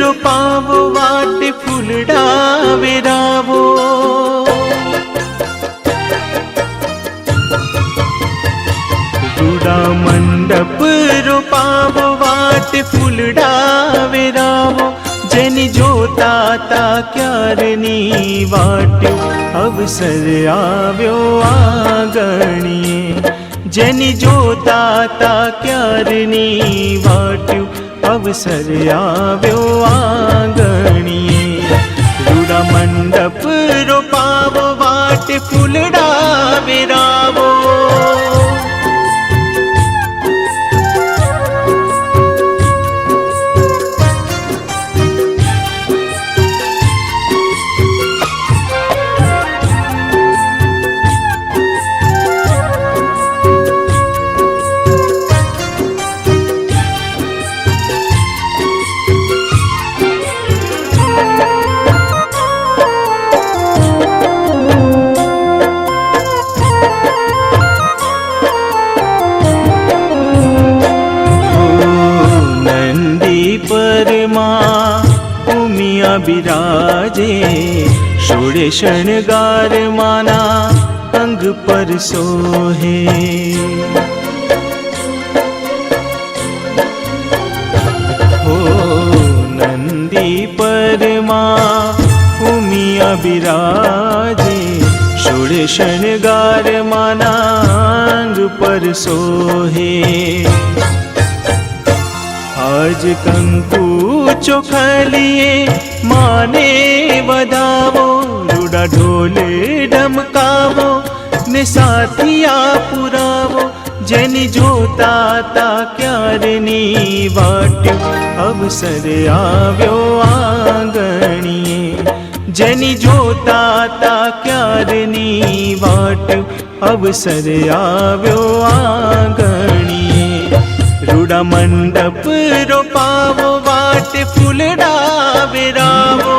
रोपावो वाटे फूलड़ा वेरावो। रूड़ा मंडप रोपावो वाटे फूलड़ा वेरावो। जेनी जोता ता क्यारनी वाट्यो अवसर आव्यो आंगणीए। जेनी जोता ता क्यारनी वाट्यो अवसर आव्यो आंगणीए। रूड़ा मंडप रोपावो वाटे फूलड़ा वेरावो। बिराजे शोड़े शणगार माना अंग पर सोहे। हो नंदी पर माँ उमिया बिराजे शोड़े शणगार माना अंग पर सोहे। आज कंकु चोखलिए माने वधावो। रूड़ा ढोले ढमकावो ने साथिया पुरावो। जेनी जोता ता क्यारनी वाट्यो अवसर आव्यो आंगणीए। जेनी जोता ता क्यारनी वाट्यो अवसर आव्यो आंगणीए। रूड़ा मंडप रोपावो वाटे फूलड़ा वेरावो।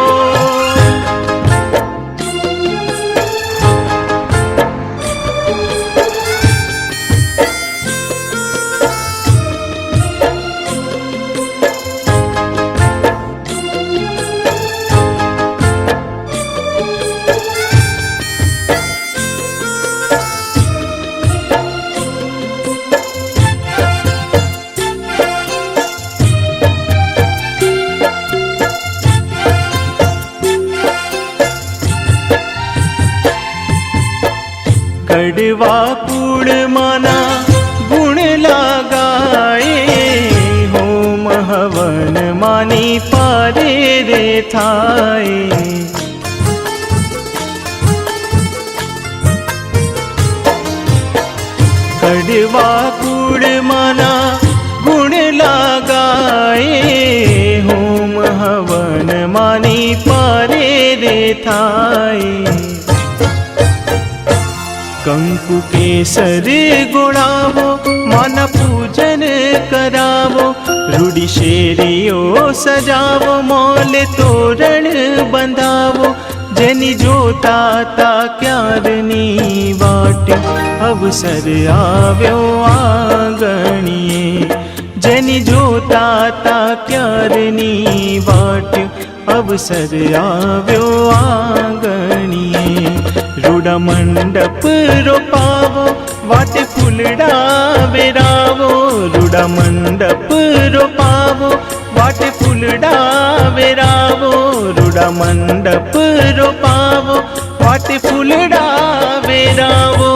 कड़वा कूड़ माना गुण लगाए। होम हवन मानी पारे रे थाए। कड़वा कूड़ माना गुण लगाए। होम हवन मानी पारे रे थाए। कंकु केसर गुणावो माना पूजन करावो। रूड़ी शेरियो सजावो मोले तोरण बंधावो। जेनी जोता ता क्यारनी वाट्यो अवसर आव्यो आंगणीए। जेनी जोता ता क्यारनी वाट्यो अवसर आव्यो आंगणीए। रूड़ा मंडप रोपावो वाटे फूलड़ा वेरावो। रूड़ा मंडप रोपावो वाटे फूलड़ा वेरावो। रूड़ा मंडप रोपावो वाटे फूलड़ा वेरावो।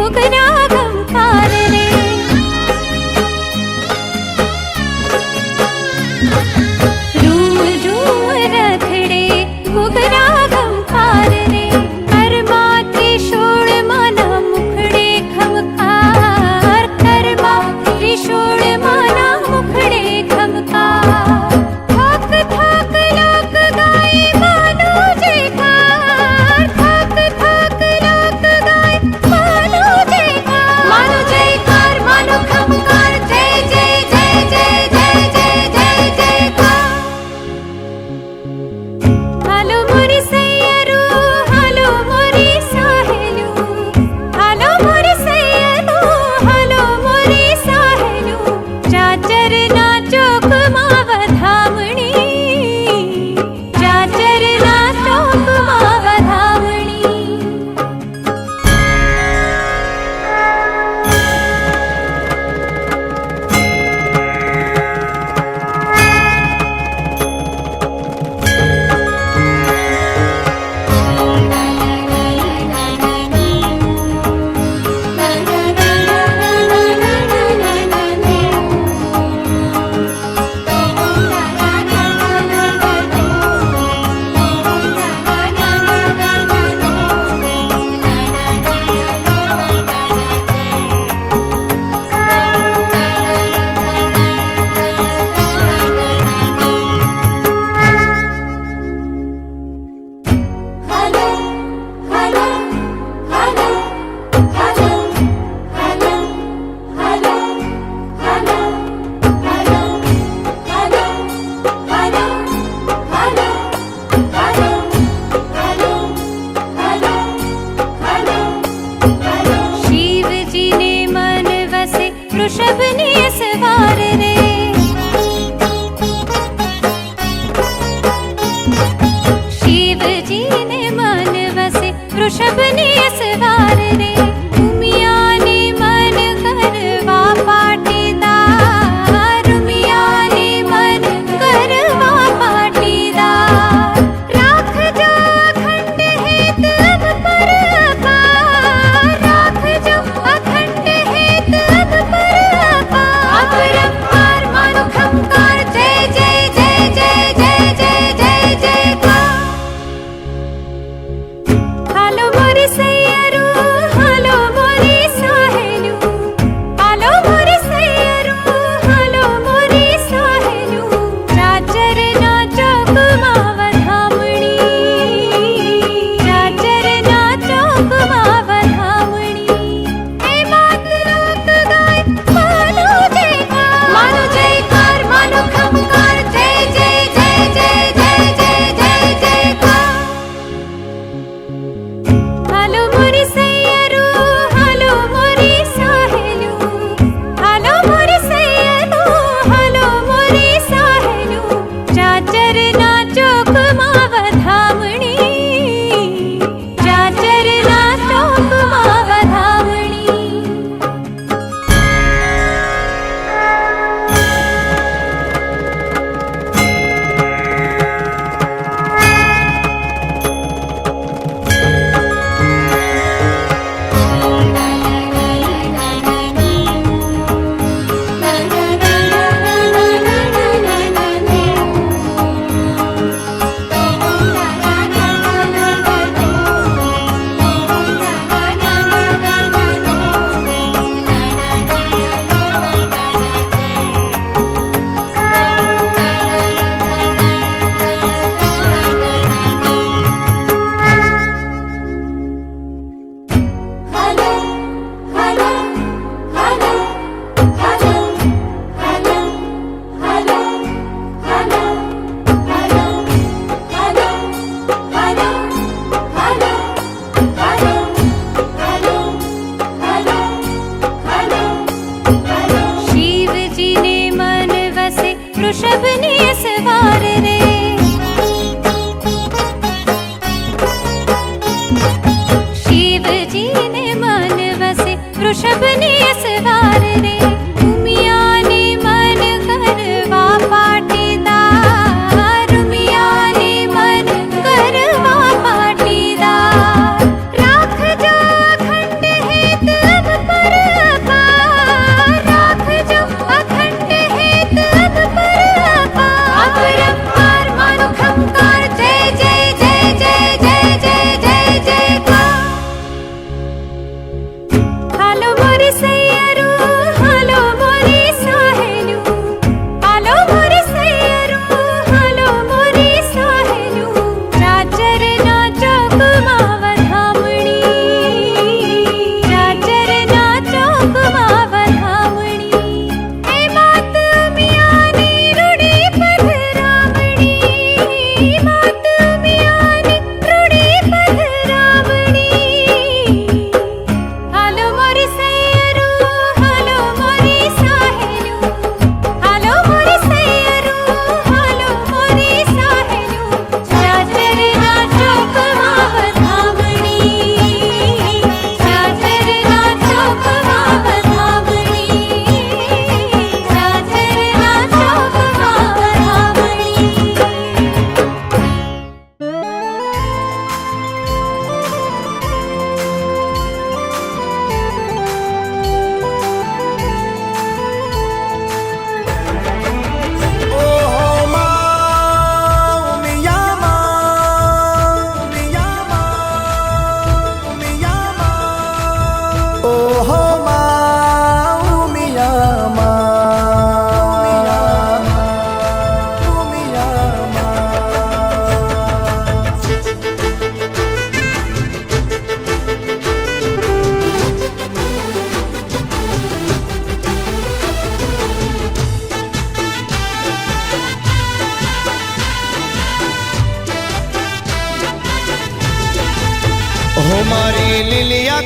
घुघरा गंपार रे। रूम झूम रखड़े घुघरा गंपार रे। कर्मा त्रिशूल माना मुखड़े खमकार। कर्मा त्रिशूल माना मुखड़े खमकार। थाक थाक लोक गाए मानो जयकार। थाक थाक लोक गाए मानो जयकार। मानो जयकार मानो खमकार। जय जय जय जय जय जय जय जयकार। हालो मोरी सैयरू हालो मोरी साहेलू। हालो मोरी सैयरू हालो मोरी साहेलू। चाचर ना चौक माव धामणी। चाचर ना चौक माव धामणी। हालो हालो हालो हालो हालो हालो हालो हालो हालो हालो हालो हालो हालो हालो हालो हालो। शिव जी ने मन वसे वृषभ ने सवार रे। शिव जी ने मन वसे वृषभ ने सवार रे। उमिया ने मन करवा पाटीदार। उमिया ने मन करवा पाटीदार। राख जो अखंड हेत अब पर अपार। राख जो अखंड हेत अब पर अपार। अपरंपार मानो खमकार। जय जय जय जय जय जय जय जयकार। हालो मोरी सैयरू हालो मोरी साहेलू। हालो मोरी सैयरू हालो मोरी साहेलू। चाचर ना चौक माव धामणी। चाचर ना चौक माव धामणी। हे मात लोक गाए मानो जयकार। मानो जयकार मानो खमकार। जय जय जय जय जय जय जय जयकार। हालो मोरी सैयरू हालो मोरी साहेलू। हालो मोरी सैयरू हालो मोरी साहेलू। चाचर ना चौक माव धामणी। चाचर ना चौक माव धामणी। हालो हालो हालो हालो हालो हालो हालो हालो हालो हालो हालो हालो हालो हालो हालो हालो। शिव जी ने मन वसे वृषभ ने सवार रे। शिव जी ने मन वसे वृषभ ने सवार रे। उमिया ने मन करवा पाटीदार। उमिया ने मन करवा पाटीदार। राख जो अखंड हेत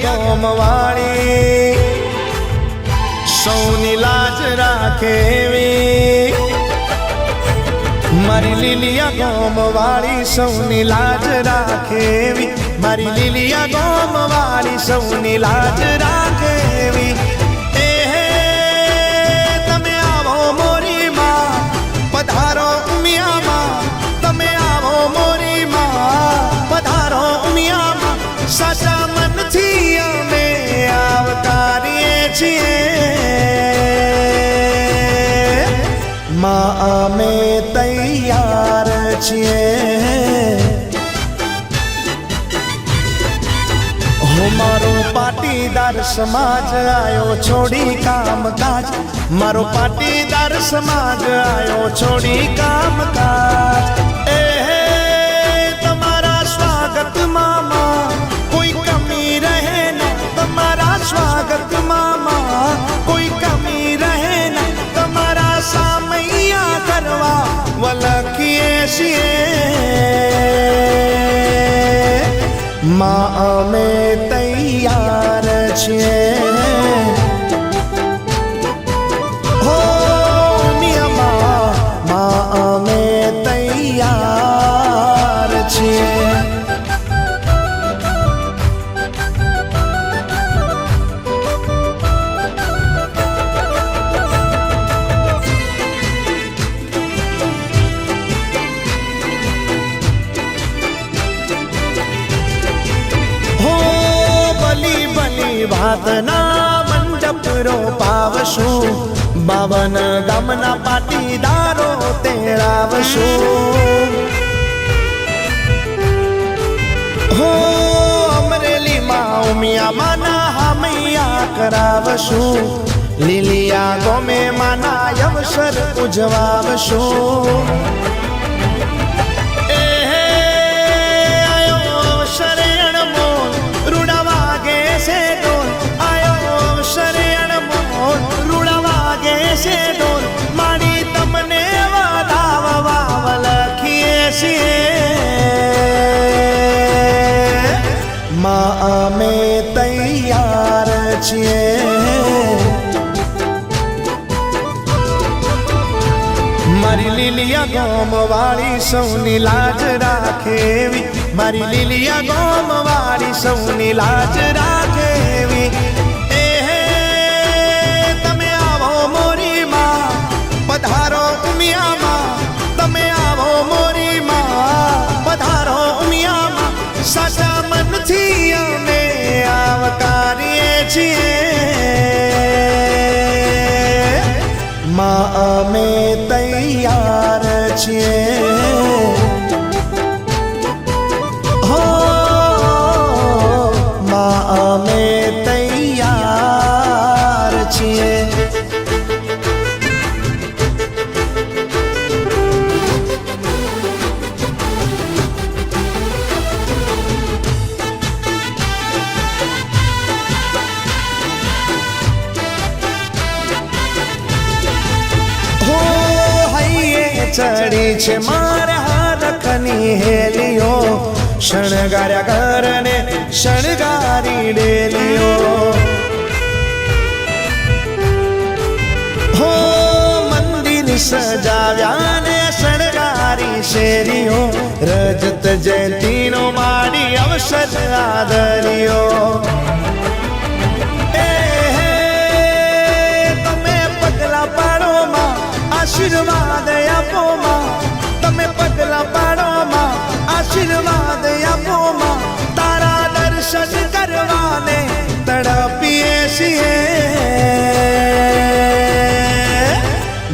ગોમવાળી સૌની લાજ રાખેવી મારી લીલિયા ગોમવાળી સૌની લાજ રાખેવી મારી લીલિયા ગોમવાળી સૌની લાજ રાખેવી તમે આવો મોરી માં પધારો ઉમિયામાં તમે આવો મોરી માં પધારો ઉમિયામાં સાચા મનથી અમે આવકારીએ છીએ માં અમે તૈયાર છીએ હો મારો પાટીદાર સમાજ આયો છોડી કામકાજ મારો પાટીદાર સમાજ આયો છોડી કામકાજ તમારા સ્વાગત મામા કોઈ કમી રહે ના તમારા સ્વાગત મામા કોઈ કમી રહે ના તમારા સામૈયા કરવા વલખીએ છીએ માં અમે તૈયાર છીએ હો મિયામાં માં અમે તૈયાર છીએ વાતના મંડપ રોપાવશું 52 ગામના પાટીદારો તેડાવશું હો અમરેલીમાં ઉમિયામાના હામૈયા કરાવશું લીલિયા ગોમે માના અવસર ઉજવાવશું મારી તમને વધાવવા વલખીએ છીએ માં અમે તૈયાર છીએ મારી લીલિયા ગોમવાળી સૌની લાજ રાખેવી મારી લીલિયા ગોમવાળી સૌની લાજ રાખેવી પધારો ઉમિયામાં તમે આવો મોરી માં પધારો ઉમિયામાં સાચા મનથી અમે આવકારીએ છીએ માં અમે તૈયાર છીએ હો માં અમે તૈયાર છીએ ચડી છે મારા રખની હેલીઓ શણગાર્યા ઘરને શણગારી ડેલીઓ હો મંદિર સજાવ્યા ને શણગારી શેરીઓ રજત જયંતીનો માડી અવસર આદર્યો તમે પગલા પાડો માં આશીર્વાદ આપો માં તમે પગલા પાડો માં આશીર્વાદ આપો માં તારા દર્શન કરવાને તડપીએ છીએ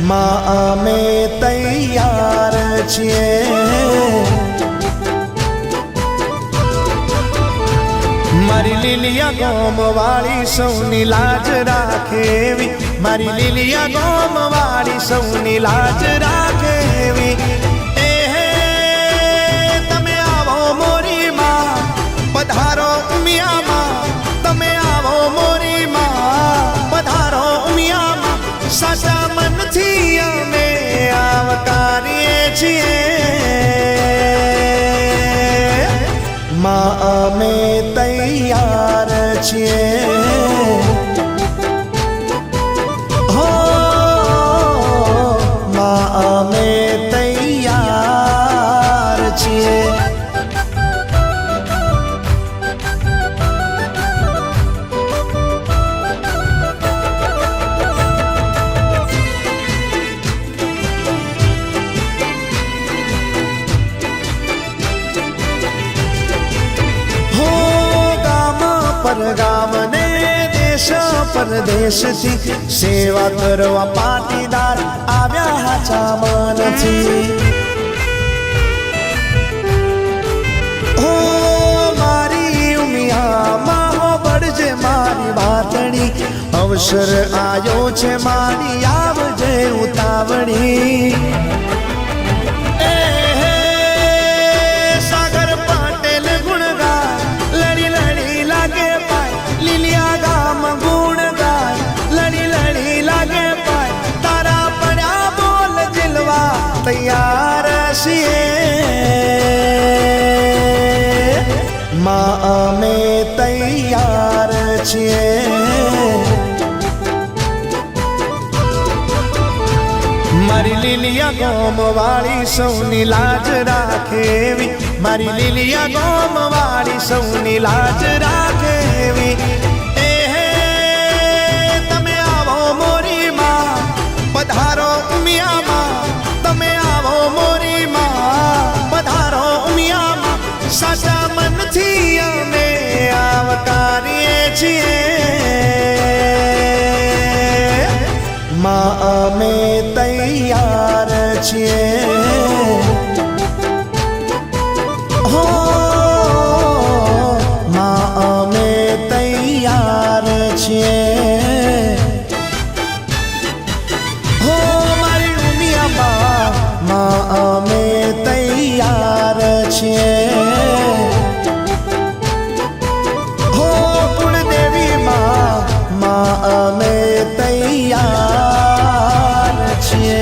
માં અમે તૈયાર છીએ મારી લીલિયા ગોમવાળી સૌની લાજ રાખેવી મારી લીલિયા ગોમવાળી સૌની લાજ રાખેવી તમે આવો મોરી માં પધારો ઉમિયામાં તમે આવો મોરી માં પધારો ઉમિયામાં સાચા મનથી અમે આવકારીએ છીએ માં અમે તૈયાર છીએ પરદેશથી સેવા કરવા પાટીદાર આવ્યા હાચા મનથી હો મારી ઉમિયામાં હો બળજે મારી વાતણી અવસર આયો છે મારી આવજે ઉતાવળી તૈયાર છીએ માં અમે તૈયાર છીએ મારી લીલિયા ગોમ વાળી સૌની લાજ રાખેવી મારી લીલિયા ગોમ વાળી સૌની લાજ રાખેવી તમે આવો મોરી માં પધારો ઉમિયામાં તમે આવો મોરી માં પધારો ઉમિયામાં સાચા મનથી અમે આવકારીએ છીએ માં અમે તૈયાર છીએ હો માં અમે તૈયાર છીએ અમે તૈયાર છીએ હો કુળદેવી માં અમે તૈયાર છીએ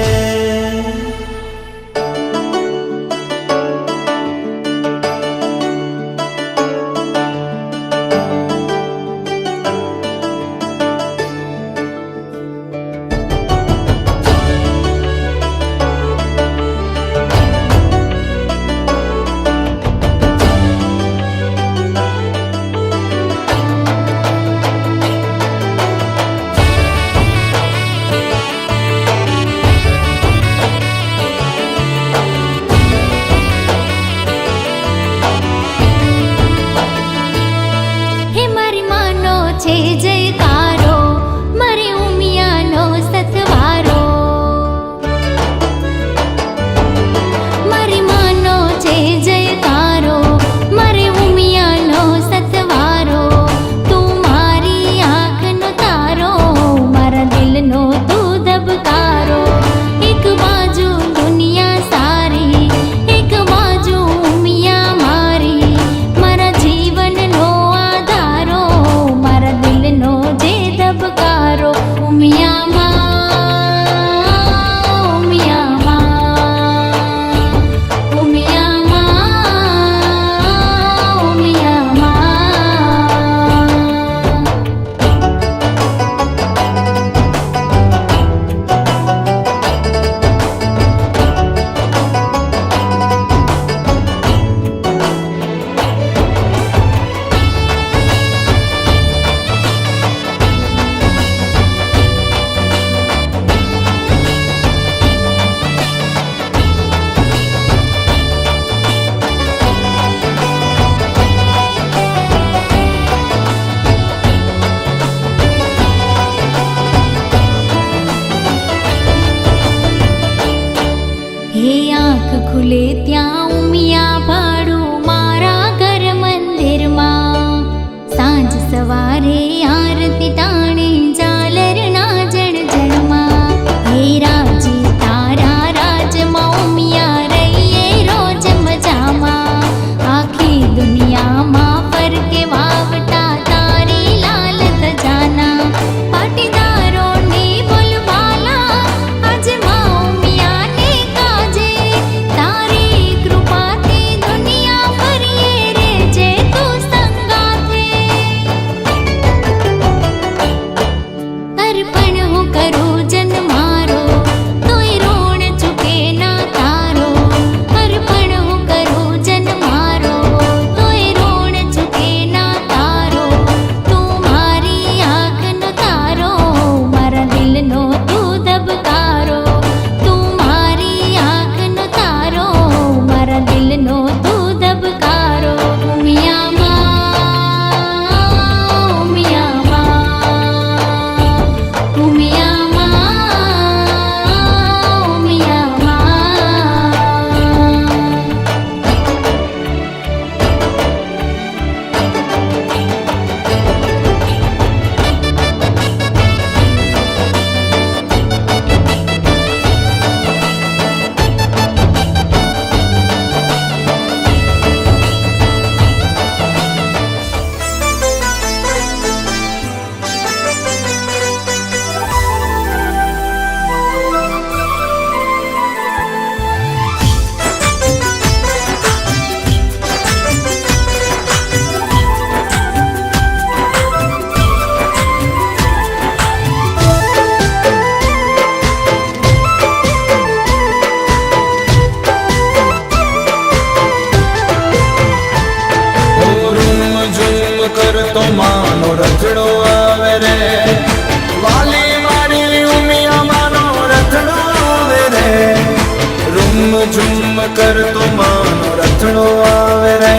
કરતો માનો રથડો આવે રે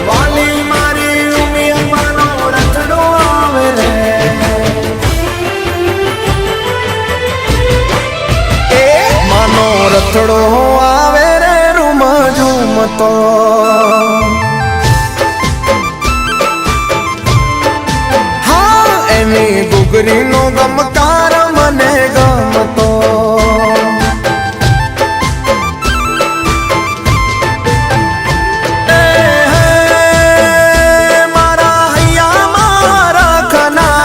વાલી મારી ઉમિયા માનો રથડો આવે રે એ માનો રથડો આવે રે રૂમ ઝૂમતો હા એની ગુગરીનો ગમકાર મને ગમતો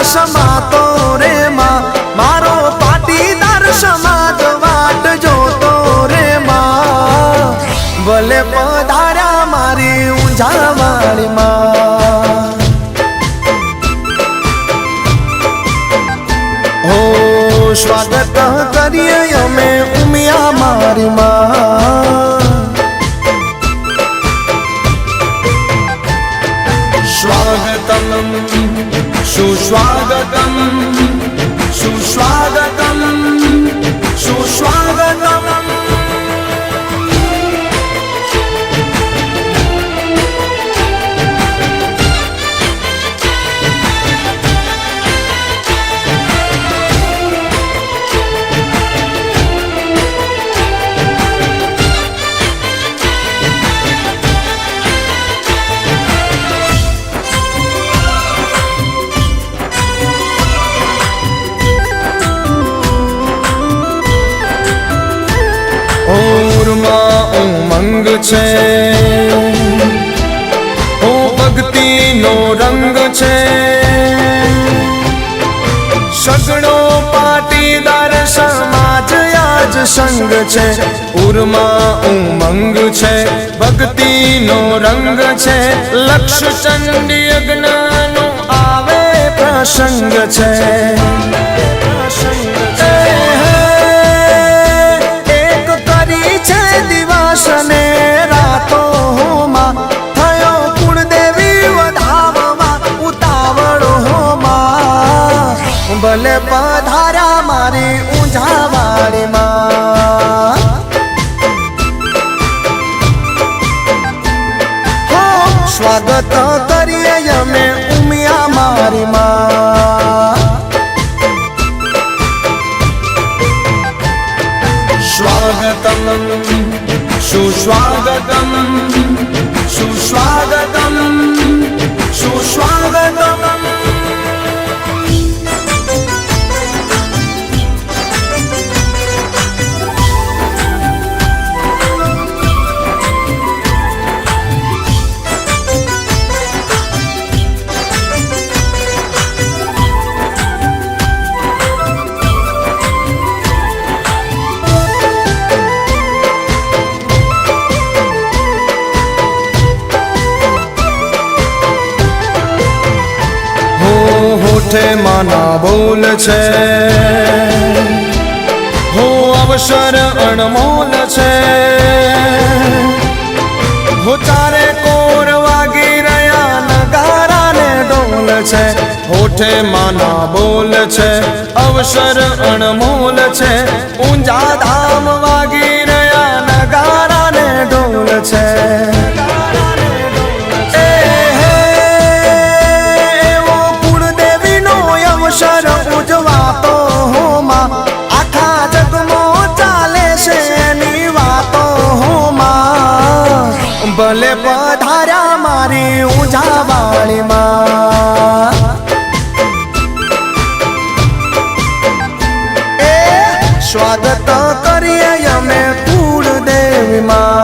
સમાતો રે માં મારો પાટીદાર સમાજ વાટ જોતો રે માં ભલે પધાર્યા મારી ઊંઝા વાળી માં હો સ્વાગત કરીએ અમે ઉમિયા મારી માં સ્વાગતમ સુસ્વાગતમ સુસ્વાગતમ સુસ્વાગતમ ઉમંગ છે ઓ ભક્તિનો રંગ છે સગડો પાટીદાર સમાજ આજ સંગ છે ઉરમાં ઉમંગ છે ભક્તિનો રંગ છે લક્ષ ચંડી યજ્ઞનો આવે પ્રસંગ છે દિવસને રાતોમાં થયો કુળદેવી વધાવવા ઉતાવળો માં ભલે પધાર્યા મારી ઊંઝા વાળીમાં હો સ્વાગત કરીએ અમે ઉમિયા મારી માં સ્વાગતમ સુસ્વાગતમ સુસ્વાગતમ સુસ્વાગતમ હોઠે માના બોલ છે હો અવસર અણમોલ છે હો ચારે કોર વાગી રહ્યા નગારાને ઢોલ છે હોઠે માના બોલ છે અવસર અણમોલ છે ઊંઝા ધામ વાગી રહ્યા નગારાને ઢોલ છે ઉજવાતો હોમાં આખા જગમાં ચાલે છે એની વાતો હોમાં ભલે પધાર્યા મારી ઊંઝા વાળીમાં એ સ્વાગત કરીએ અમે કુળદેવીમાં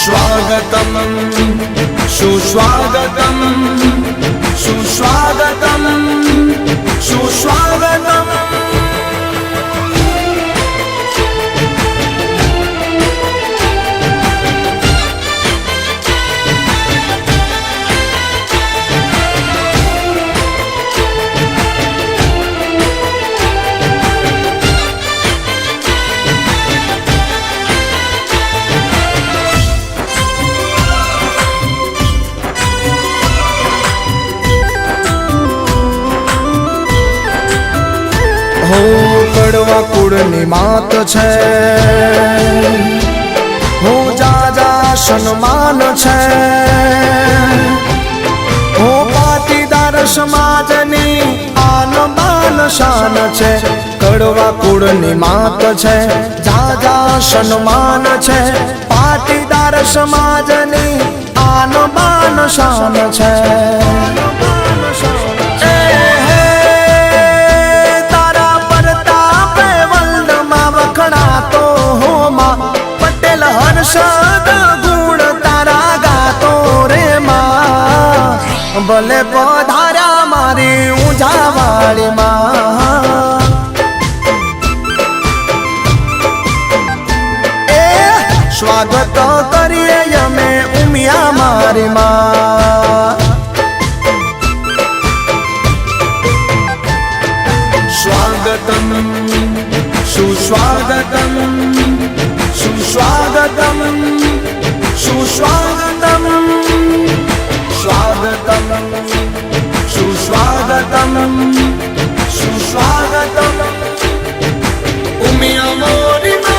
સ્વાગતમ સુસ્વાગતમ સુસ્વાગતમ સુસ્વાગતમ કડવા કુળની માત છે, હું જાજા સન્માન છે, હું પાટીદાર સમાજની આન બાન શાન છે, કડવા કુળની માત છે, જાજા સન્માન છે, પાટીદાર સમાજની આન બાન શાન છે. તારા પ્રતાપે વંદમાં વખણાતો હોમાં પટેલ હર્ષદ ગુણ તારા ગાતો રે માં, ભલે પધાર્યા મારી ઊંઝાવાડીમાં. સ્વાગત કરીએ અમે ઉમિયા મારી માં. સ્વાગતમ સુસ્વાગતમ સુસ્વાગતમ સુસ્વાગતમ સ્વાગતમ સુસ્વાગતમ સુસ્વાગતમ ઉમિયા મોરી માં.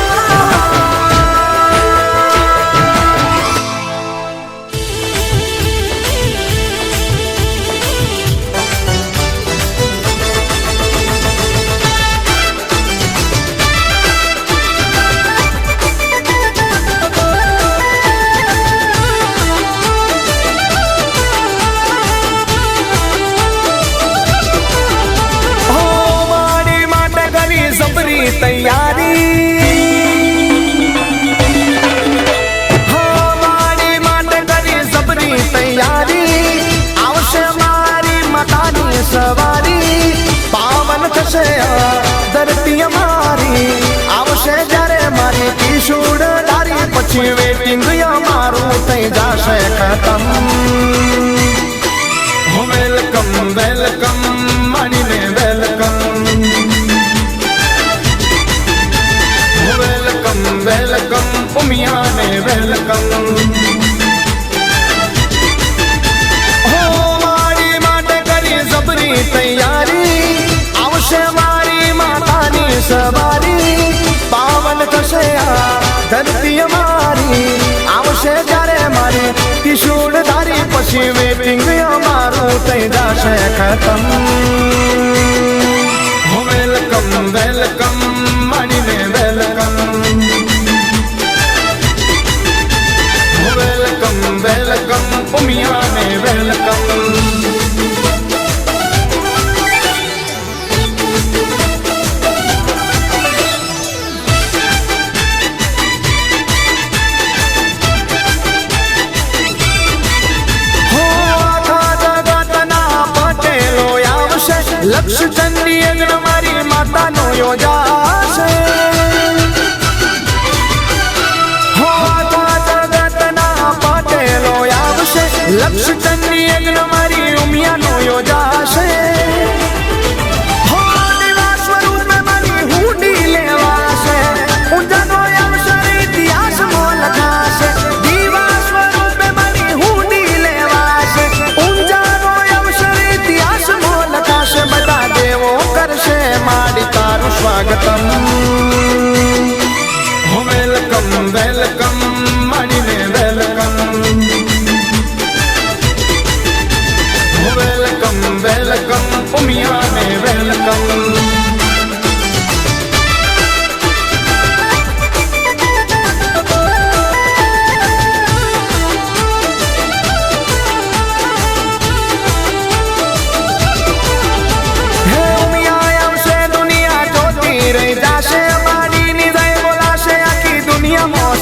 તૈયારી હા મારી માટે કરી સબરી તૈયારી, આવશે મારી માતાની સવારી, પાવન થશે ધરતી અમારી, આવશે જ્યારે મારી કિશોર ધારી, પછી વેટિંગ અમારું થઈ જશે ખતમ. વેલકમ વેલકમ મારીને વેલકમ, વેલકમ વેલકમ ઉમિયાને વેલકમ. હો મારી માટે કરી સબરી તૈયારી, આવશે મારી માતાની સવારી, પાવન થશે આ ધરતી અમારી, આવશે જ્યારે મારી કિશોર ધારી, પછી વેટિંગ અમારું થઈ જશે ખતમ. વેલકમ વેલકમ મારીને વેલકમ, વેલકમ વેલકમ ઉમિયાને વેલકમ. લક્ષ ચંડી યજ્ઞ મારી માતાનો યોજાશે, હો જગતના પટેલો આવશે. લક્ષ ચંડી યજ્ઞ મારી ઉમિયાનો યોજાશે, હો દિવા સ્વરૂપે મારી હુંડી લેવાશે, ઊંઝાનો અવસર ઇતિહાસમાં લખાશે, દિવા સ્વરૂપે મારી હુંડી લેવાશે, ઊંઝાનો અવસર ઇતિહાસમાં લખાશે. બધા દેવો કરશે માડી તારું સ્વાગતમ. વેલકમ વેલકમ માડીને વેલકમ, વેલકમ વેલકમ ઉમિયાને વેલકમ.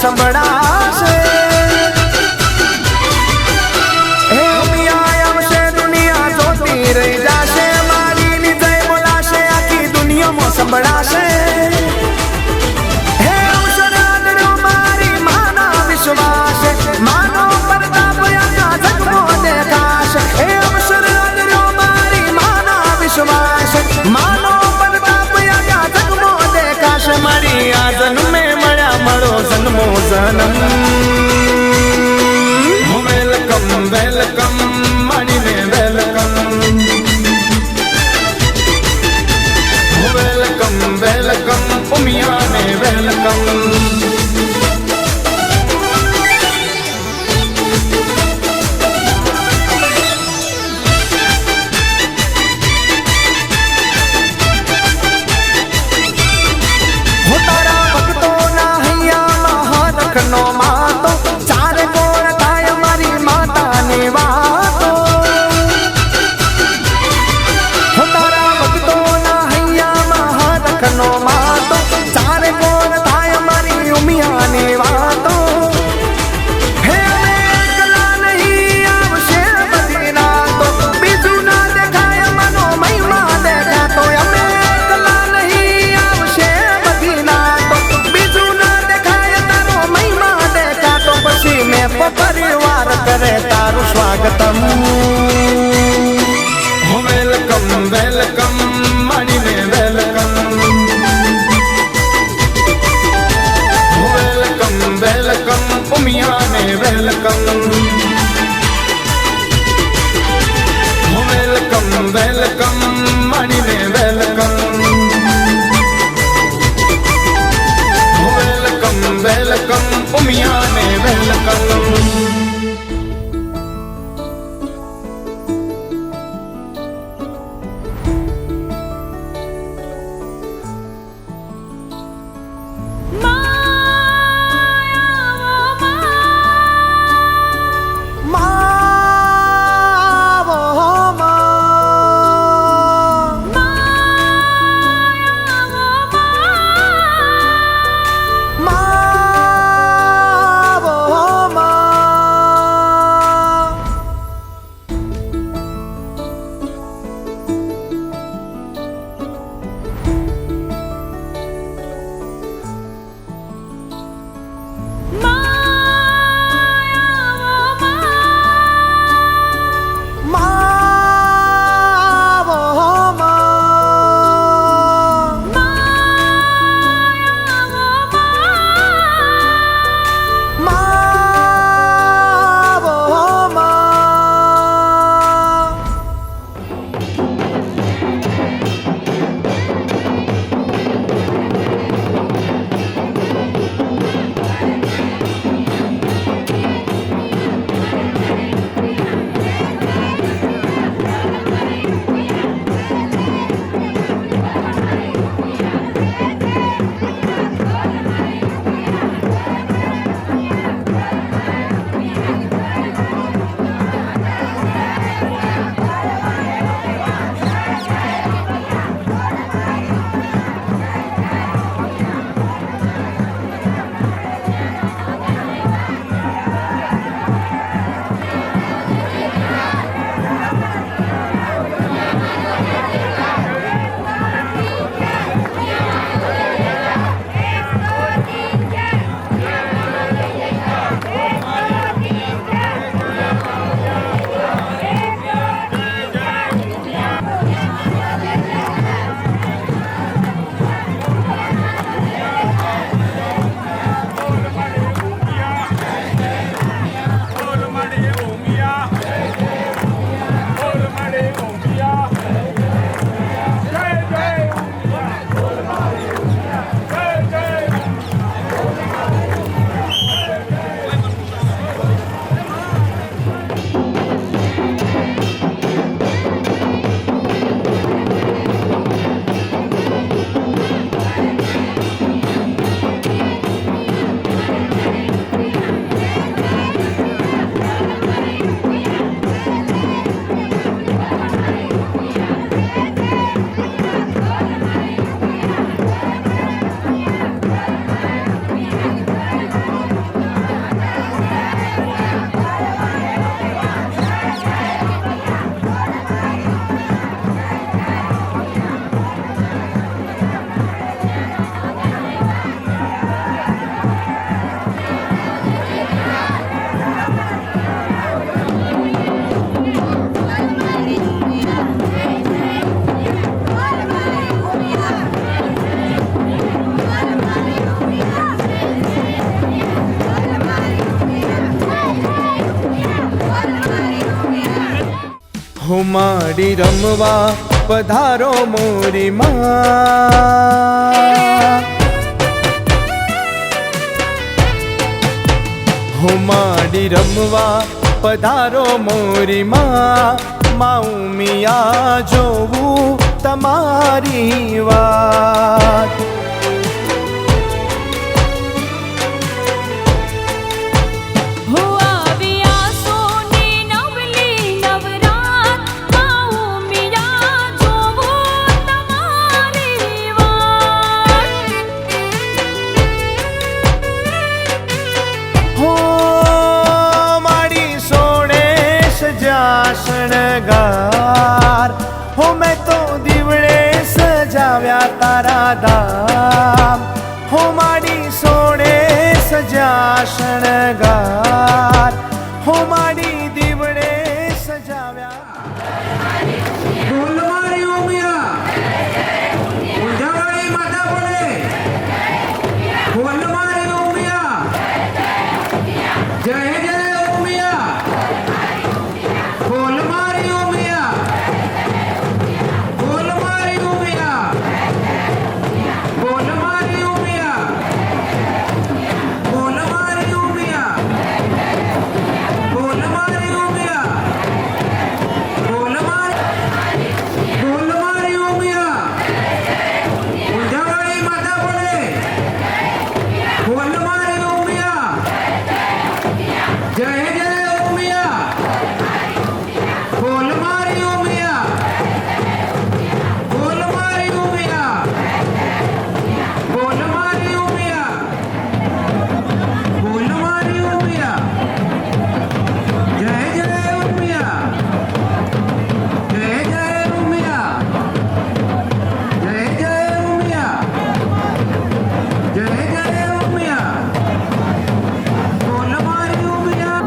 સંભળાશે હે ઉમિયા આવશે, દુનિયા જોતી રહી જશે, મારી ની જય બોલાશે, આખી દુનિયામાં સંભળાશે. હે અવસર મારી માના વિશ્વાસે, માનો પ્રતાપ આખા જગમાં દેખાશે. હે અવસર મારી માના વિશ્વાસે, માનો પ્રતાપ આખા જગમાં દેખાશે. મારી આ જન્મે મળ્યા મળો જન્મો જન્મ. વેલકમ વેલકમ મારીને વેલકમ, વેલકમ વેલકમ હું માડી રમવા પધારો મોરી માં, હું માડી રમવા પધારો મોરી માં, માં ઉમિયા જોવું તમારી વાત. શણગાર હો મેં તો દીવડે સજાવ્યા તારા ધામ, હો માડી સોડે સજા શણગાર, હો માડી દીવડે સજાવ્યા. બોલ મારી ઉમિયા ઉંજાવાળી માતા બોલે, બોલ મારી ઉમિયા જય જય ઉમિયા, બોલ મારી ઉમિયા, બોલ મારી ઉમિયા, બોલ મારી ઉમિયા, બોલ મારી ઉમિયા, બોલ મારી ઉમિયા, બોલ મારી ઉમિયા ઉંજાવાળી માતા બોલે, બોલ મારી ઉમિયા જય જય ઉમિયા, બોલ મારી ઉમિયા, બોલ મારી ઉમિયા, બોલ મારી ઉમિયા, બોલ મારી ઉમિયા જય જય ઉમિયા, જય જય ઉમિયા, જય જય ઉમિયા, જય જય ઉમિયા, બોલ મારી ઉમિયા.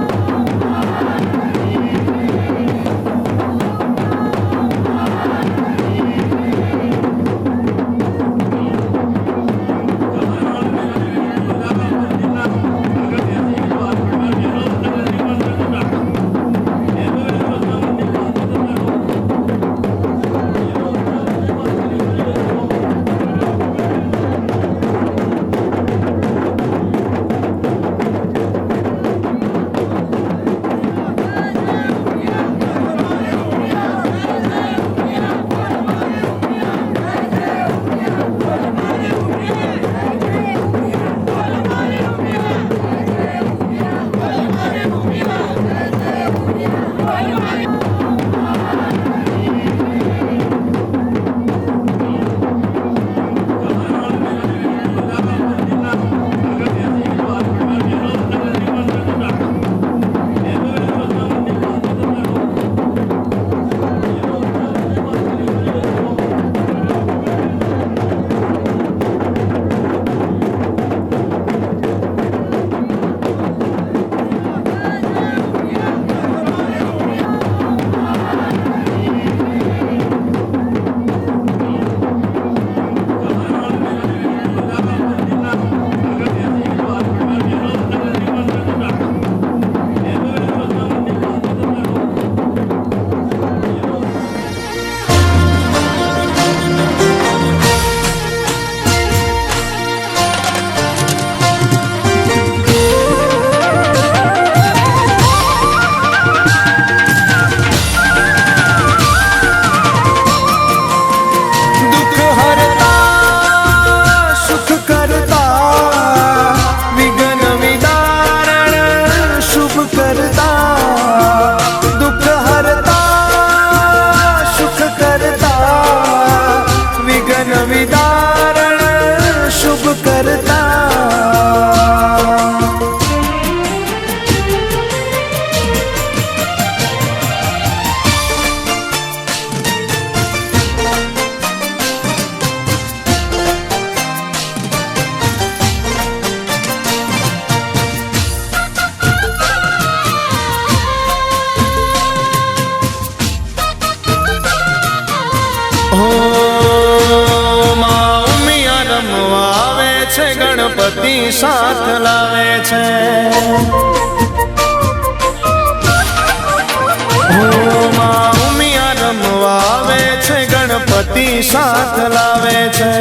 ગણપતિ સાથ લાવે છે, હો માં ઉમિયા ગણપતિ સાથ લાવે છે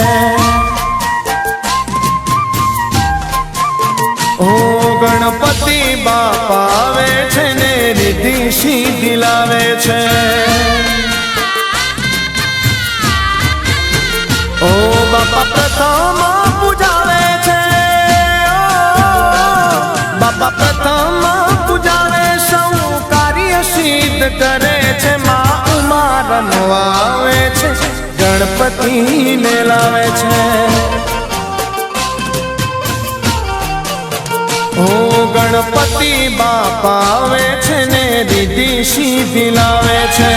ઓ ગણપતિ બાપા આવે છે ને રીતિ સીધી લાવે છે ઓ બાપા પ્રથમ પૂજાવે છે બાપા પ્રથમ પૂજાવે સૌ કાર્ય સિદ્ધ કરે છે માં ઉમા રમવા આવે છે ગણપતિને લાવે છે ઓ ગણપતિ બાપા આવે છે ને રીતિ સીધી લાવે છે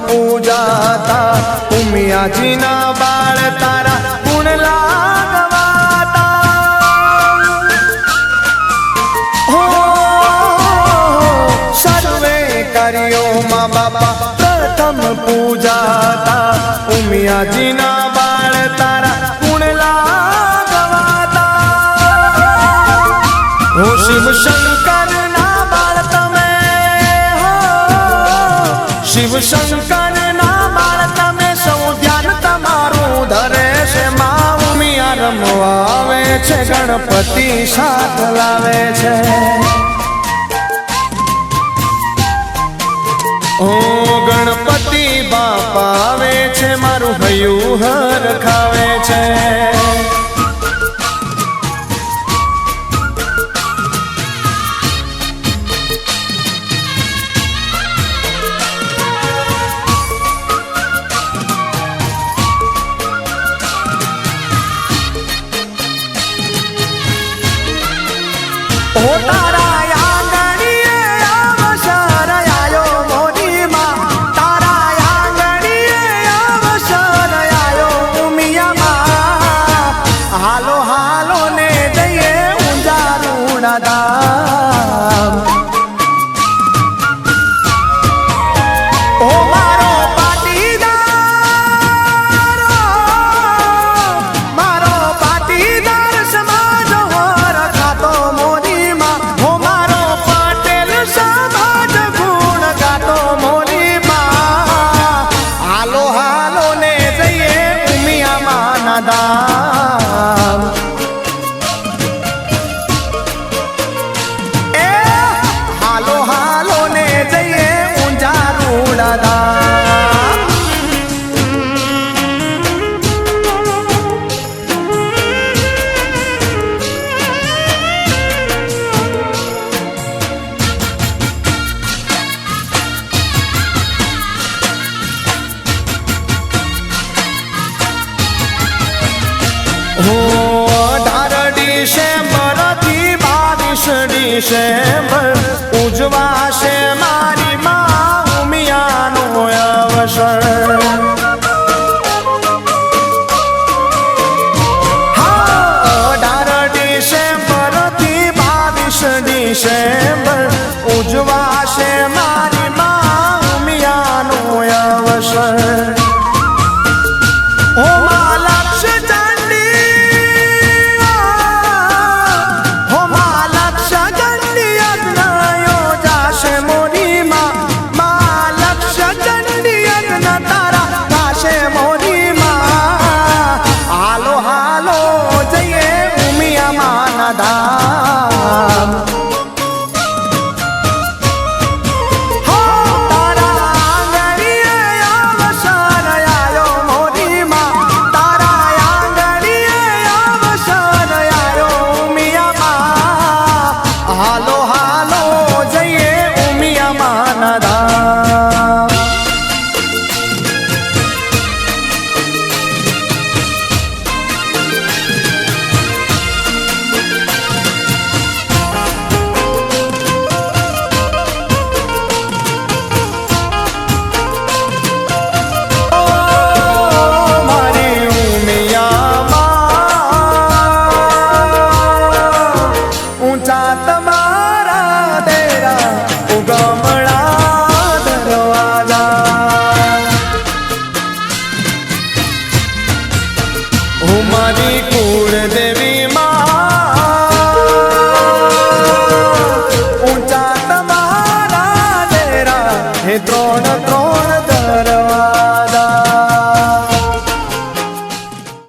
પૂજાતા ઉમિયાજીના બાળ તારા ગુણ લાગવાતા હો સર્વે કાર્યોમાં બાપા પ્રથમ પૂજાતા ઉમિયાજીના બાળ તારા ગુણ લાગવાતા હો શિવ શંકર ના બાળ તમે હો શિવ શંકર આવે છે ગણપતિ સાથ લાવે છે ઓ ગણપતિ બાપા આવે છે મારું હૈયું હરખાવે છે ઓ તારા આંગણીએ અવસર આયો મોરી માં તારા આંગણીએ અવસર આયો ઉમિયામાં હાલો હાલો ને જઈએ ઊંઝા રૂડા ધામ ઓ મારો પાટીદાર સમાજ હોર ખાતો દામ એ હાલો હાલો ને જઈએ ઊંઝા રૂડા ધામ હો 18 ડિસેમ્બરથી 22 ડિસેમ્બર ઉજવાશે મારી માં ઉમિયાનો અવસર